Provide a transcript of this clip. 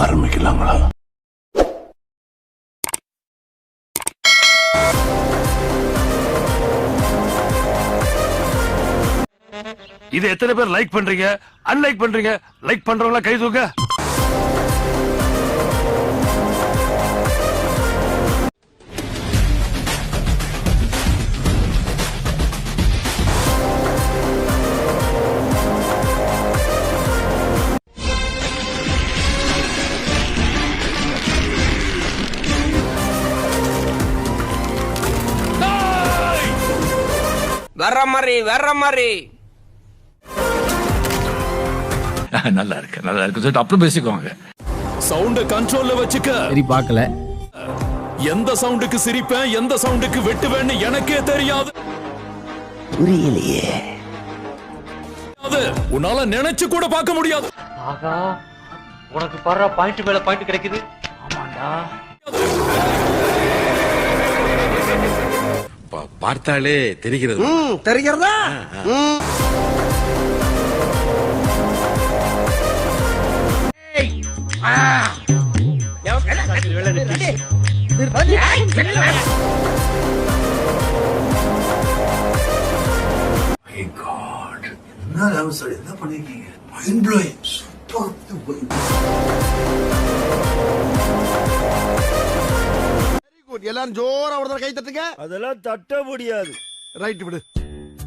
ஆரம்பிக்கலாங்களா? இது எத்தனை பேர் லைக் பண்றீங்க, அன்லைக் பண்றீங்க? லைக் பண்றவங்கள கை தூக்க. வர்ற மாதிரி நல்லா இருக்கு சொல்லிட்டு அப்புறம் பேசிக்குவாங்க. சவுண்ட கண்ட்ரோல்ல வச்சுக்க. சரி பார்க்கல. எந்த சவுண்டுக்கு சிரிப்பேன், எந்த சவுண்டுக்கு வெட்டுவேன்னு எனக்கே தெரியாது. புரியலையே. உன்னால நினைச்சு கூட பார்க்க முடியாது. ஆகா, உனக்கு பாரு பாயிண்ட் மேல பாயிண்ட் கிடைக்குது. ஆமாண்டா, பார்த்தாலே தெரிகிறது. தெரிகிறதா? என்ன பண்ணிருக்கீங்க? Mind blowing. சூப்பர். எல்லாரும் ஜோரா ஒரு கை தட்டுங்க. அதெல்லாம் தட்ட முடியாது. ரைட் விடு.